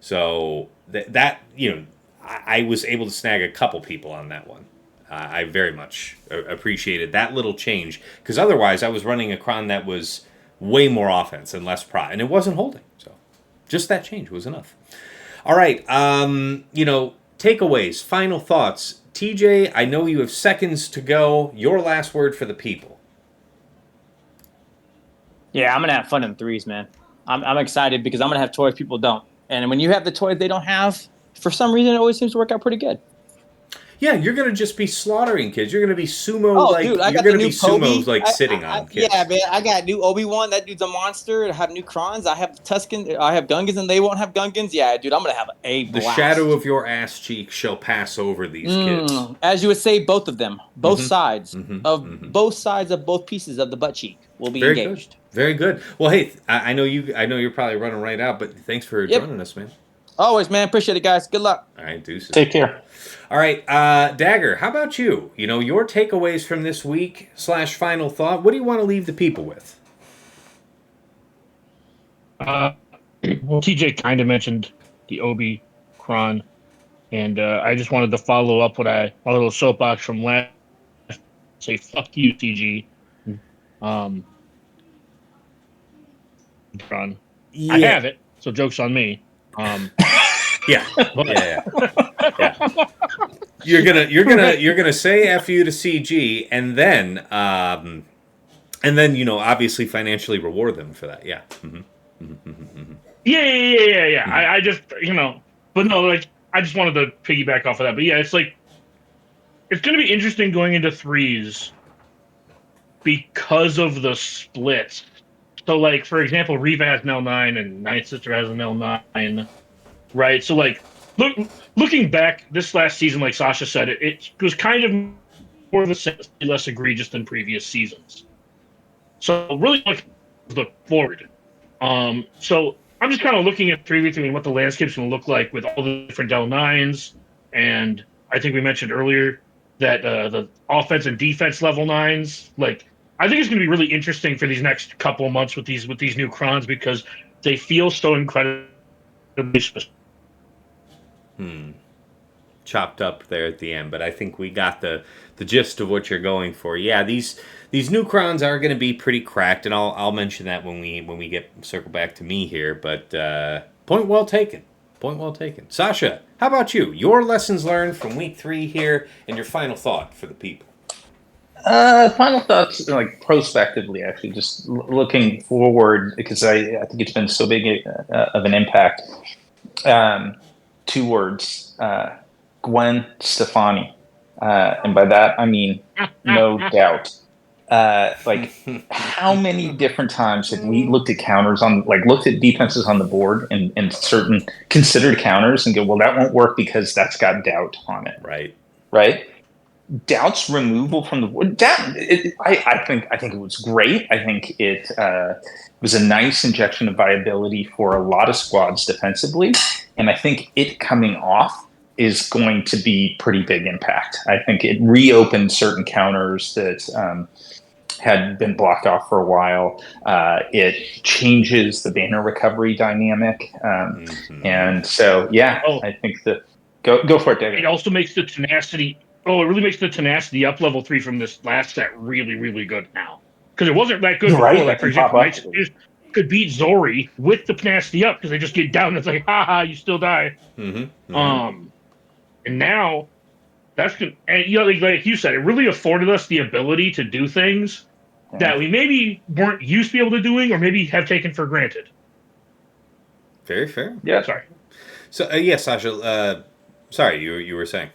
Speaker 1: So I was able to snag a couple people on that one. I very much appreciated that little change, because otherwise I was running a cron that was way more offense and less prot, and it wasn't holding. So just that change was enough. All right, takeaways, final thoughts. TJ, I know you have seconds to go. Your last word for the people.
Speaker 3: Yeah, I'm going to have fun in 3s, man. I'm excited because I'm going to have toys people don't. And when you have the toys they don't have, for some reason, it always seems to work out pretty good.
Speaker 1: Yeah, you're going to just be slaughtering kids. You're going to be sumo,
Speaker 3: dude,
Speaker 1: you're going to be sumos, sitting on kids.
Speaker 3: Yeah, man, I got new Obi-Wan. That dude's a monster. I have new Krons. I have Tusken. I have Gungans, and they won't have Gungans. Yeah, dude, I'm going to have a blast.
Speaker 1: The shadow of your ass cheek shall pass over these kids.
Speaker 3: As you would say, both of them. Both sides. Both sides of both pieces of the butt cheek will be engaged.
Speaker 1: Good. Very good. Well, hey, I know you're probably running right out, but thanks for joining us, man.
Speaker 3: Always, man. Appreciate it, guys. Good luck.
Speaker 1: All right, deuces.
Speaker 4: Take care.
Speaker 1: All right, Dagger, how about you? Your takeaways from this week / final thought. What do you want to leave the people with?
Speaker 2: Well, TJ kind of mentioned the Obi-Cron, and I just wanted to follow up with a little soapbox from last. Say fuck you, TG. Cron. Yeah. I have it, so joke's on me.
Speaker 1: Yeah. You're gonna say F you to CG, and then obviously financially reward them for that. Yeah.
Speaker 2: Yeah. I just but no, I just wanted to piggyback off of that. But yeah, it's gonna be interesting going into 3s because of the splits. So for example, Reva has an L9 and Night Sister has an L9. Right, so looking back, this last season, like Sasha said, it was kind of more of a less egregious than previous seasons. So really look forward. So I'm just kind of looking at 3v3 and what the landscape's going to look like with all the different L9s, and I think we mentioned earlier that the offense and defense level 9s. I think it's going to be really interesting for these next couple of months with these new crons, because they feel so incredibly specific.
Speaker 1: Chopped up there at the end, but I think we got the gist of what you're going for. Yeah, these new crons are going to be pretty cracked, and I'll mention that when we get circle back to me here. But point well taken. Sasha, how about you? Your lessons learned from week 3 here, and your final thought for the people.
Speaker 4: Final thoughts, prospectively, actually, just looking forward, because I think it's been so big of an impact. 2 words, Gwen Stefani. And by that, I mean, no doubt. like how many different times have we looked at counters looked at defenses on the board and certain considered counters and go, well, that won't work because that's got doubt on it. Right. Doubt's removal from the board. I think it was great. I think it was a nice injection of viability for a lot of squads defensively, and I think it coming off is going to be pretty big impact. I think it reopened certain counters that had been blocked off for a while. It changes the banner recovery dynamic, and so I think that go for it, David.
Speaker 2: It also makes the tenacity. Oh, it really makes the tenacity up level 3 from this last set really, really good now. Because it wasn't that good before.
Speaker 4: Right,
Speaker 2: like, for example, Knights could beat Zori with the tenacity up because they just get down and it's like, haha, you still die. And now, that's good. And like you said, it really afforded us the ability to do things that we maybe weren't used to be able to doing or maybe have taken for granted.
Speaker 1: Very fair.
Speaker 4: Yeah.
Speaker 2: Sorry.
Speaker 1: So, yes, Sasha, sorry, you were saying.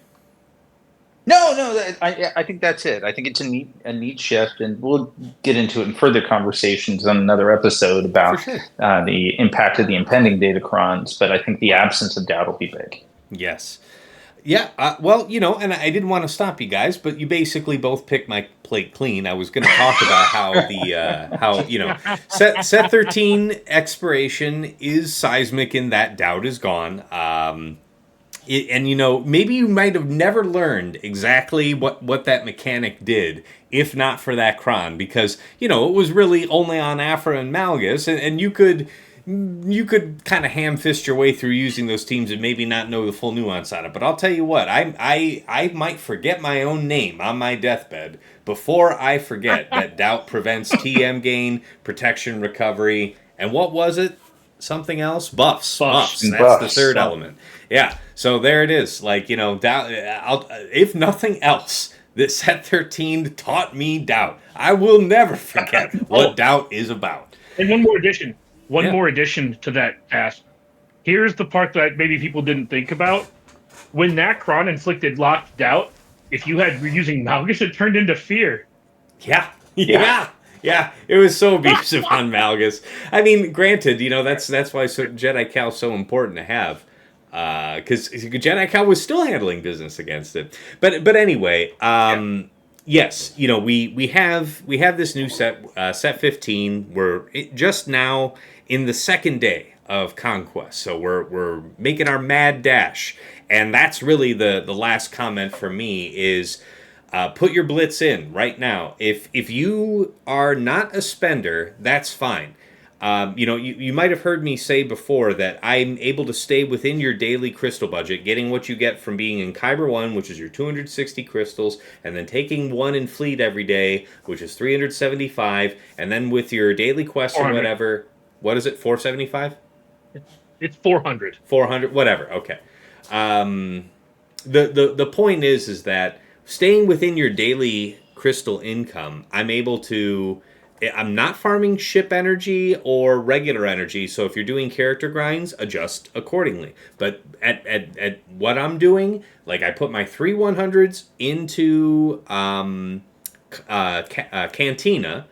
Speaker 4: No, I think that's it. I think it's a neat shift, and we'll get into it in further conversations on another episode about the impact of the impending datacrons, but I think the absence of doubt will be big.
Speaker 1: Yes. Yeah, well, and I didn't want to stop you guys, but you basically both picked my plate clean. I was going to talk about how set 13 expiration is seismic in that doubt is gone. Maybe you might have never learned exactly what that mechanic did, if not for that cron, because, it was really only on Afra and Malgus, and you could kind of ham-fist your way through using those teams and maybe not know the full nuance on it. But I'll tell you what, I might forget my own name on my deathbed before I forget that doubt prevents TM gain, protection recovery, and what was it? Something else? Buffs. That's the third element. Yeah. So there it is. Like, doubt. If nothing else, this set 13 taught me doubt. I will never forget what doubt is about.
Speaker 2: And one more addition. More addition to that task. Here's the part that maybe people didn't think about. When that cron inflicted locked doubt, if you were using Malgus, it turned into fear.
Speaker 1: Yeah. It was so abusive on Malgus. I mean, granted, that's why Jedi Cal's so important to have, because Jedi Cal was still handling business against it. But anyway, yes, we have this new set 15. We're just now in the second day of Conquest, so we're making our mad dash, and that's really the last comment for me is. Put your blitz in right now. If you are not a spender, that's fine. You might have heard me say before that I'm able to stay within your daily crystal budget, getting what you get from being in Kyber 1, which is your 260 crystals, and then taking 1 in Fleet every day, which is 375, and then with your daily quest or whatever. What is it, 475?
Speaker 2: It's 400.
Speaker 1: 400, whatever, okay. The point is that staying within your daily crystal income, I'm not farming ship energy or regular energy, so if you're doing character grinds, adjust accordingly. But at what I'm doing, like I put my 3 100s into Cantina,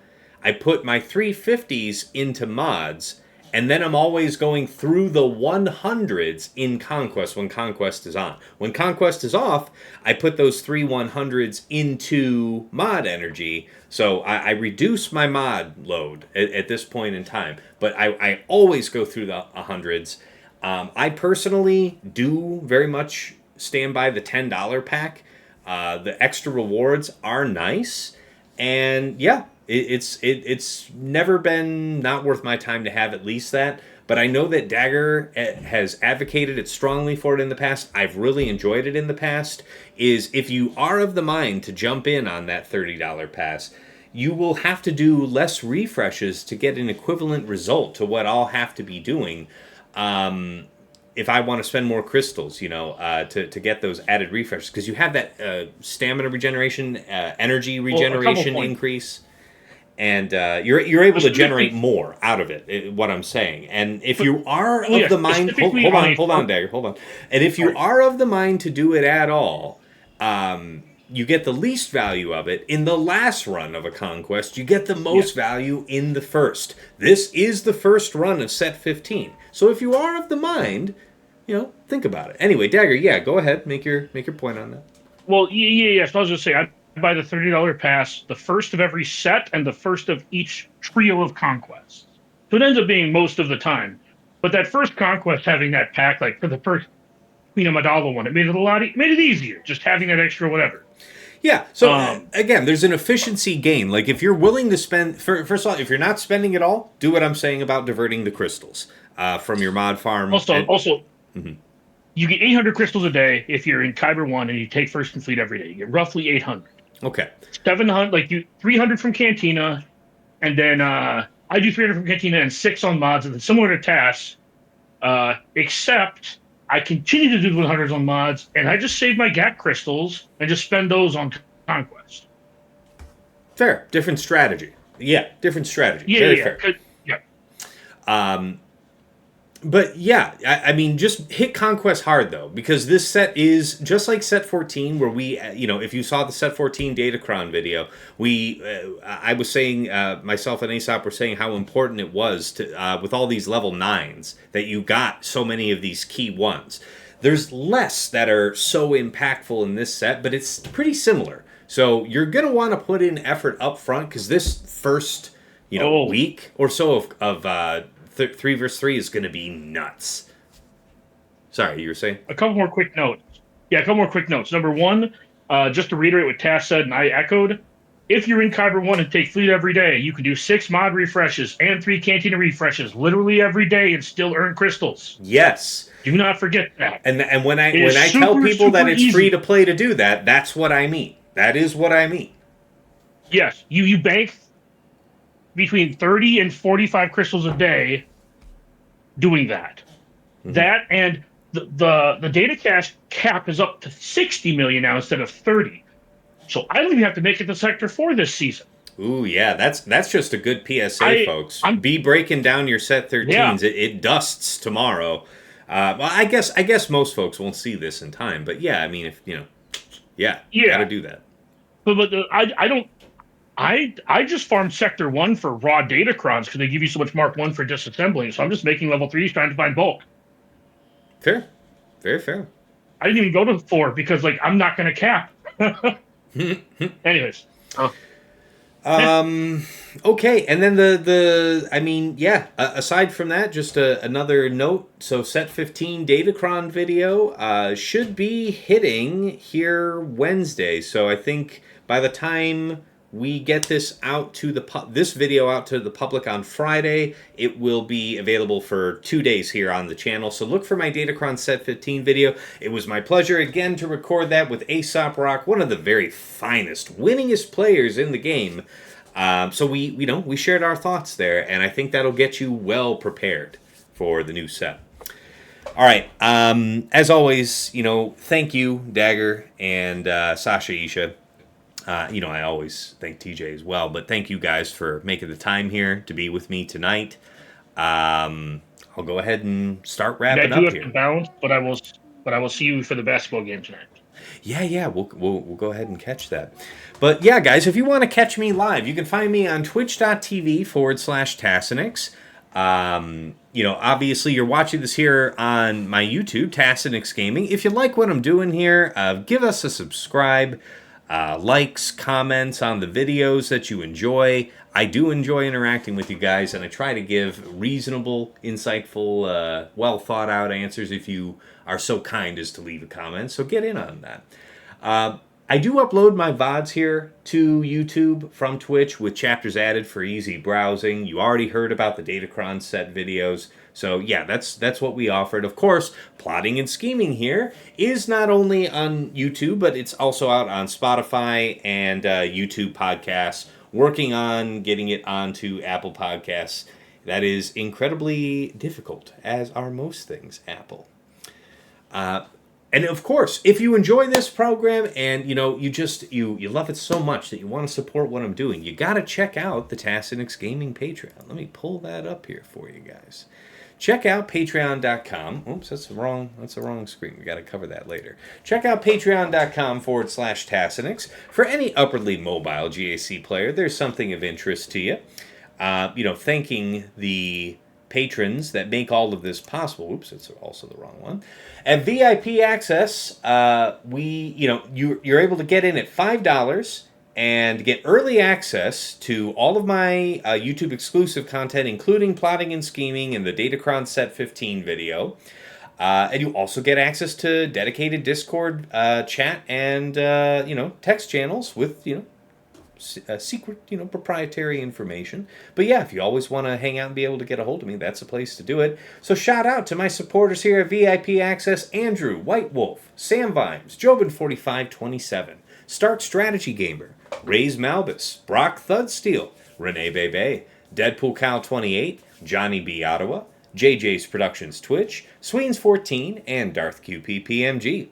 Speaker 1: I put my 350s into mods, and then I'm always going through the 100s in Conquest when Conquest is on. When Conquest is off, I put those 3 100s into mod energy. So I reduce my mod load at this point in time. But I always go through the 100s. I personally do very much stand by the $10 pack. The extra rewards are nice. And yeah. It's never been not worth my time to have at least that, but I know that Dagger has advocated it strongly for it in the past. I've really enjoyed it in the past. Is if you are of the mind to jump in on that $30 pass, you will have to do less refreshes to get an equivalent result to what I'll have to be doing. If I want to spend more crystals, to get those added refreshes, because you have that stamina regeneration, energy regeneration increase. And you're able to generate more out of it, what I'm saying. And if you are of the mind... Hold on, Dagger, hold on. And if you are of the mind to do it at all, you get the least value of it in the last run of a conquest. You get the most value in the first. This is the first run of set 15. So if you are of the mind, think about it. Anyway, Dagger, go ahead, make your point on that.
Speaker 2: Well, yeah. So I was just saying, I buy the $30 pass, the first of every set, and the first of each trio of conquests. So it ends up being most of the time. But that first conquest, having that pack, like for the first Queen Amidala one, it made it made it easier, just having that extra whatever.
Speaker 1: Yeah. So again, there's an efficiency gain. Like if you're willing to spend, first of all, if you're not spending it all, do what I'm saying about diverting the crystals from your mod farm.
Speaker 2: Also. You get 800 crystals a day if you're in Kyber 1 and you take first in fleet every day. You get roughly 800.
Speaker 1: Okay.
Speaker 2: 700, 300 from Cantina, and then I do 300 from Cantina and 6 on mods, and then similar to TAS, except I continue to do the 100s on mods, and I just save my gap crystals and just spend those on Conquest.
Speaker 1: Fair. Different strategy. Yeah, different strategy.
Speaker 2: Yeah,
Speaker 1: Very
Speaker 2: yeah.
Speaker 1: fair.
Speaker 2: Yeah.
Speaker 1: But yeah, I mean, just hit Conquest hard, though, because this set is just like set 14, where we, if you saw the set 14 Datacron video, I was saying, myself and Aesop were saying how important it was to, with all these level 9s, that you got so many of these key ones. There's less that are so impactful in this set, but it's pretty similar. So you're going to want to put in effort up front, because this first, week or so of 3 versus 3 is going to be nuts. Sorry, you were saying?
Speaker 2: A couple more quick notes. Number one, just to reiterate what Tass said and I echoed, if you're in Kyber 1 and take fleet every day, you can do 6 mod refreshes and 3 Cantina refreshes literally every day and still earn crystals.
Speaker 1: Yes.
Speaker 2: Do not forget that.
Speaker 1: And when I tell people that it's free to play to do that, that's what I mean. That is what I mean.
Speaker 2: Yes. You bank between 30 and 45 crystals a day doing that. Mm-hmm. That and the data cache cap is up to 60 million now instead of 30. So I don't even have to make it to Sector 4 this season.
Speaker 1: Ooh, yeah, that's just a good PSA, folks. Be breaking down your set 13s. Yeah. It dusts tomorrow. Well, I guess most folks won't see this in time, but yeah, I mean, if gotta do that.
Speaker 2: But I don't. I just farmed Sector 1 for raw Datacrons because they give you so much Mark 1 for disassembling. So I'm just making level 3s trying to find bulk.
Speaker 1: Fair. Very fair.
Speaker 2: I didn't even go to 4 because, I'm not going to cap. Anyways.
Speaker 1: Okay, and then aside from that, just another note. So set 15 Datacron video should be hitting here Wednesday. So I think by the time we get this out to this video out to the public on Friday, it will be available for 2 days here on the channel. So look for my Datacron Set 15 video. It was my pleasure again to record that with Aesop Rock, one of the very finest, winningest players in the game. So we shared our thoughts there, and I think that'll get you well prepared for the new set. All right. As always, thank you, Dagger and Sasha Isha. I always thank TJ as well, but thank you guys for making the time here to be with me tonight. I'll go ahead and start wrapping up here. I do have to
Speaker 2: bounce, but I will see you for the basketball game tonight.
Speaker 1: Yeah, we'll go ahead and catch that. But yeah, guys, if you want to catch me live, you can find me on twitch.tv/Tassinix. Obviously you're watching this here on my YouTube, Tassinix Gaming. If you like what I'm doing here, give us a subscribe. Likes, comments on the videos that you enjoy. I do enjoy interacting with you guys, and I try to give reasonable, insightful, well thought out answers if you are so kind as to leave a comment. So get in on that. I do upload my VODs here to YouTube from Twitch with chapters added for easy browsing. You already heard about the Datacron set videos. So yeah, that's what we offered. Of course, Plotting and Scheming here is not only on YouTube, but it's also out on Spotify and YouTube podcasts. Working on getting it onto Apple Podcasts. That is incredibly difficult, as are most things Apple. And of course, if you enjoy this program and you love it so much that you want to support what I'm doing, you got to check out the Tassinix Gaming Patreon. Let me pull that up here for you guys. check out patreon.com. Oops, that's the wrong screen. We got to cover that later. Check out patreon.com/Tassinix. For any upwardly mobile GAC player, there's something of interest to you. Thanking the patrons that make all of this possible. Oops, it's also the wrong one. At VIP Access, you're able to get in at $5 and get early access to all of my YouTube exclusive content, including Plotting and Scheming and the Datacron Set 15 video. And you also get access to dedicated Discord chat and text channels with secret proprietary information. But yeah, if you always want to hang out and be able to get a hold of me, that's a place to do it. So shout out to my supporters here at VIP Access: Andrew, White Wolf, Sam Vimes, Jobin4527, Stark Strategy Gamer, Raise Malbus, Brock Thudsteel, Renee Bebe, Deadpool Cow 28, Johnny B. Ottawa, JJ's Productions Twitch, Sweens 14, and Darth QP PMG.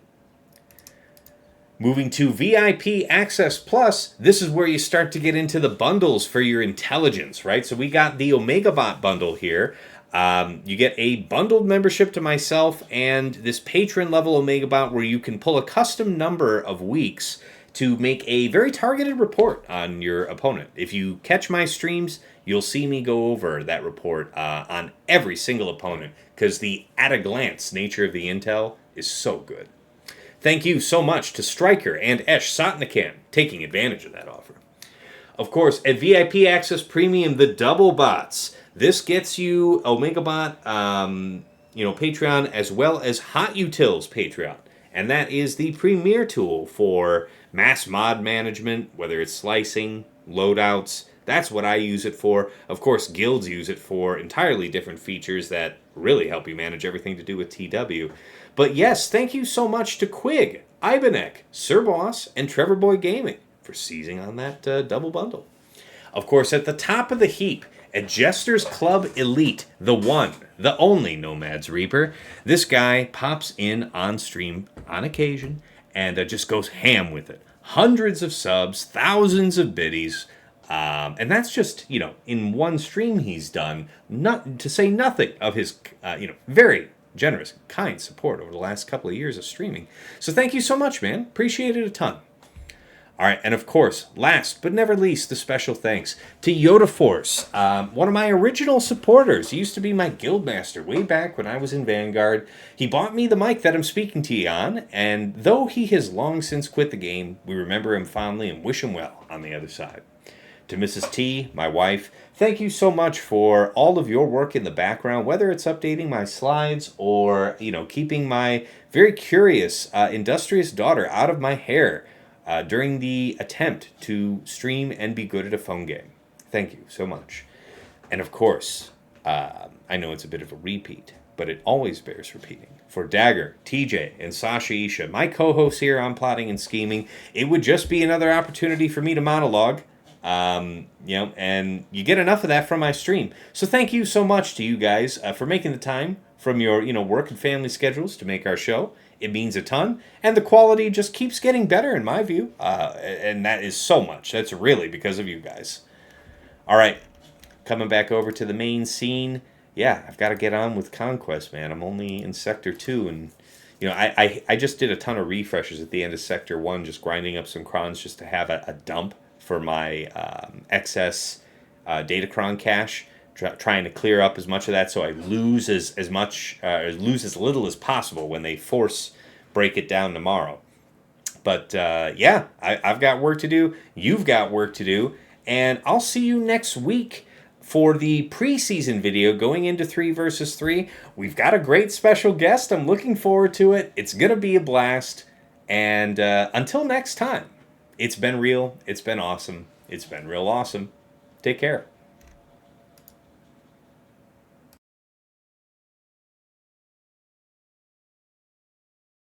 Speaker 1: Moving to VIP Access Plus, this is where you start to get into the bundles for your intelligence, right? So we got the Omega Bot bundle here. You get a bundled membership to myself and this patron level Omega Bot where you can pull a custom number of weeks to make a very targeted report on your opponent. If you catch my streams, you'll see me go over that report on every single opponent because the at-a-glance nature of the intel is so good. Thank you so much to Stryker and Esh Sotnikan taking advantage of that offer. Of course, at VIP Access Premium, the double bots. This gets you Omega Bot, Patreon, as well as Hot Utils Patreon. And that is the premier tool for mass mod management, whether it's slicing, loadouts. That's what I use it for. Of course, guilds use it for entirely different features that really help you manage everything to do with TW. But yes, thank you so much to Quig, Ibanek, Sir Boss, and Trevor Boy Gaming for seizing on that double bundle. Of course, at the top of the heap, at Jester's Club Elite, the one, the only Nomad's Reaper, this guy pops in on stream on occasion and just goes ham with it. Hundreds of subs, thousands of biddies, and that's just, in one stream he's done, not to say nothing of his, very generous, kind support over the last couple of years of streaming. So thank you so much, man. Appreciate it a ton. All right, and of course, last but never least, the special thanks to Yoda Force, one of my original supporters. He used to be my guildmaster way back when I was in Vanguard. He bought me the mic that I'm speaking to you on, and though he has long since quit the game, we remember him fondly and wish him well on the other side. To Mrs. T, my wife, thank you so much for all of your work in the background, whether it's updating my slides or, keeping my very curious, industrious daughter out of my hair during the attempt to stream and be good at a phone game. Thank you so much. And of course, I know it's a bit of a repeat, but it always bears repeating. For Dagger, TJ, and Sasha Isha, my co-hosts here on Plotting and Scheming, it would just be another opportunity for me to monologue. And you get enough of that from my stream. So thank you so much to you guys for making the time from your, work and family schedules to make our show. It means a ton, and the quality just keeps getting better in my view, and that is so much. That's really because of you guys. All right, coming back over to the main scene. Yeah, I've got to get on with Conquest, man. I'm only in Sector 2, and I just did a ton of refreshes at the end of Sector 1, just grinding up some crons just to have a dump for my excess Datacron cache, trying to clear up as much of that so I lose as little as possible when they force break it down tomorrow. But I've got work to do. You've got work to do. And I'll see you next week for the preseason video going into 3 versus 3. We've got a great special guest. I'm looking forward to it. It's going to be a blast. And until next time, it's been real. It's been awesome. It's been real awesome. Take care.